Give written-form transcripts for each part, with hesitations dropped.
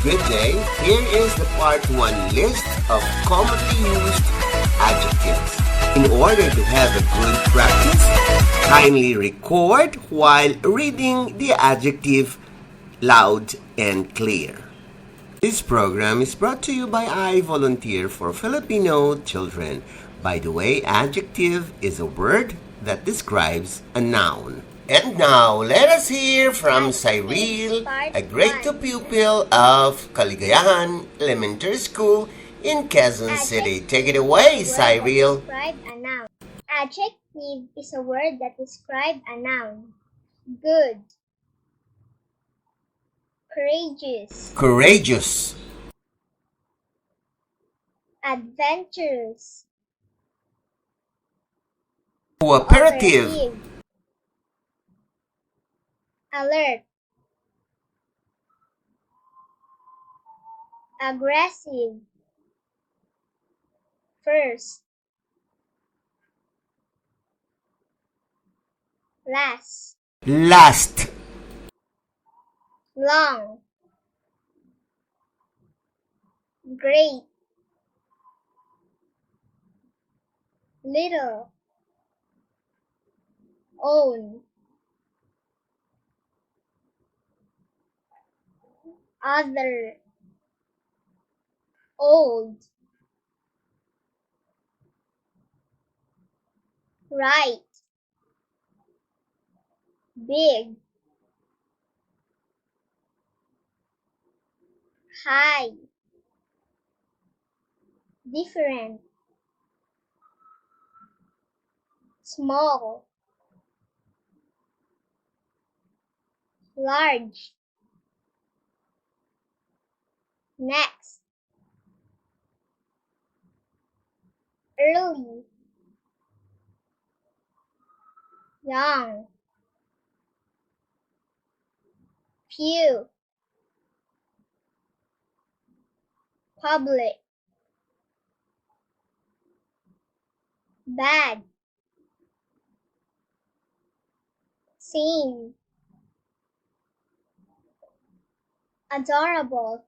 good day. Here is the part 1 list of commonly used adjectives. In order to have a good practice, kindly record while reading the adjective loud and clear. This program is brought to you by I Volunteer for Filipino Children. By the way, adjective is a word that describes a noun. And now, let us hear from Cyril, a grade 2 pupil of Kaligayahan Elementary School in Quezon City. Take it away, Cyril. Describe a noun. Adjective is a word that describes a noun. Good. Courageous. Courageous. Adventurous. Cooperative. Alert. Aggressive. First. Last. Last. Long. Great. Little. Own. Other. Old. Right. Big. High. Different. Small. Large. Next. Early. Young. Few. Public. Bad. Same. Adorable.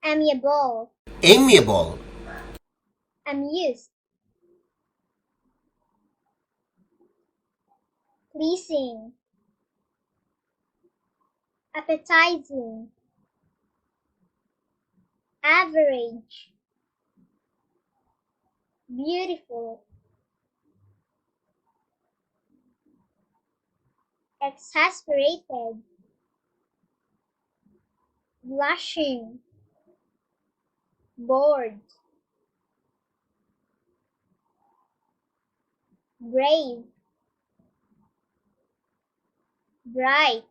Amiable. Amiable. Amused. Pleasing. Appetizing. Average. Beautiful. Exasperated. Blushing. Bored. Brave. Bright.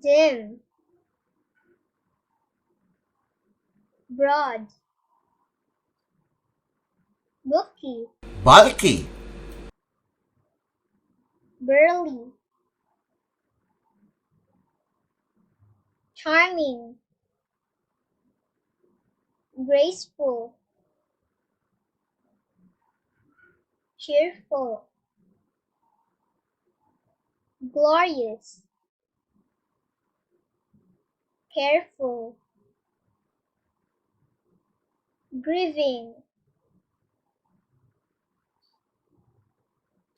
Dim. Broad. Booky. Bulky. Burly. Charming. Graceful. Cheerful. Glorious. Careful. Grieving.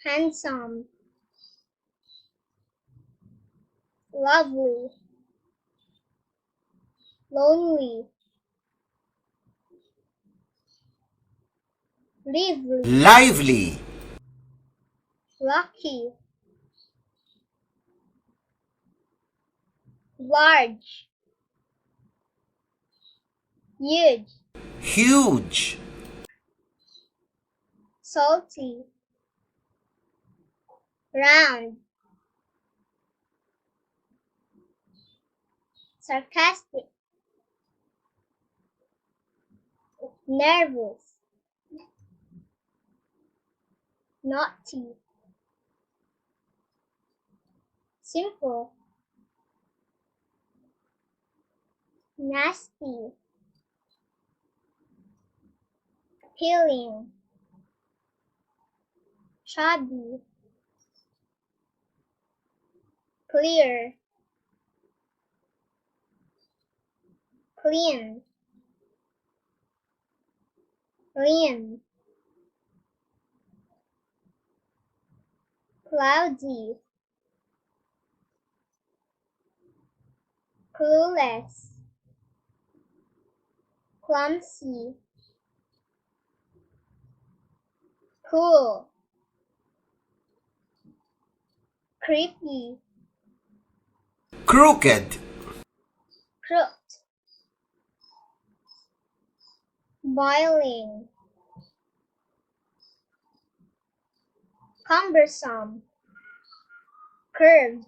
Handsome. Lovely. Lonely. Lively. Lively. Lucky. Large. Huge. Huge. Salty. Round. Sarcastic. Nervous. Naughty. Simple. Nasty. Appealing. Chubby. clear, clean, lean, cloudy, clueless, clumsy, cool, creepy, Crooked. crooked, boiling, cumbersome, curved,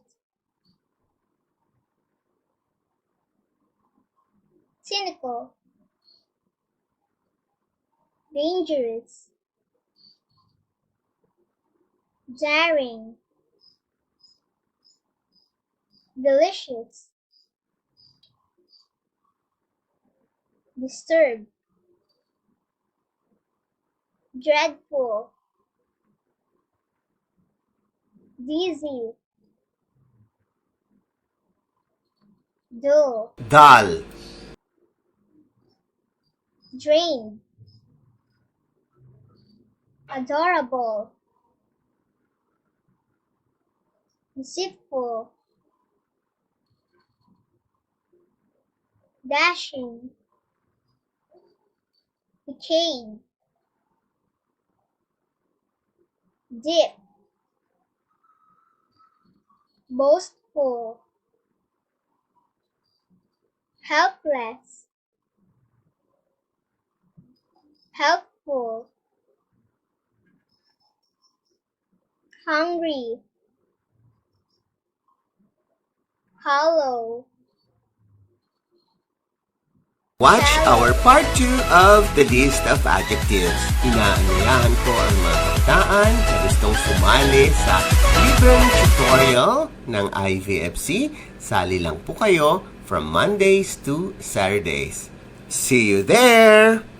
cynical, dangerous, daring, delicious, disturbed, dreadful, dizzy, dull, Dull. drained, adorable, deceitful, dashing, decayed, deep, boastful, helpless, helpful, hungry, hollow, Watch our part 2 of the list of adjectives. Inaanyayahan ko ang mga kabataan na gustong sumali sa libreng tutorial ng IVFC. Sali lang po kayo from Mondays to Saturdays. See you there!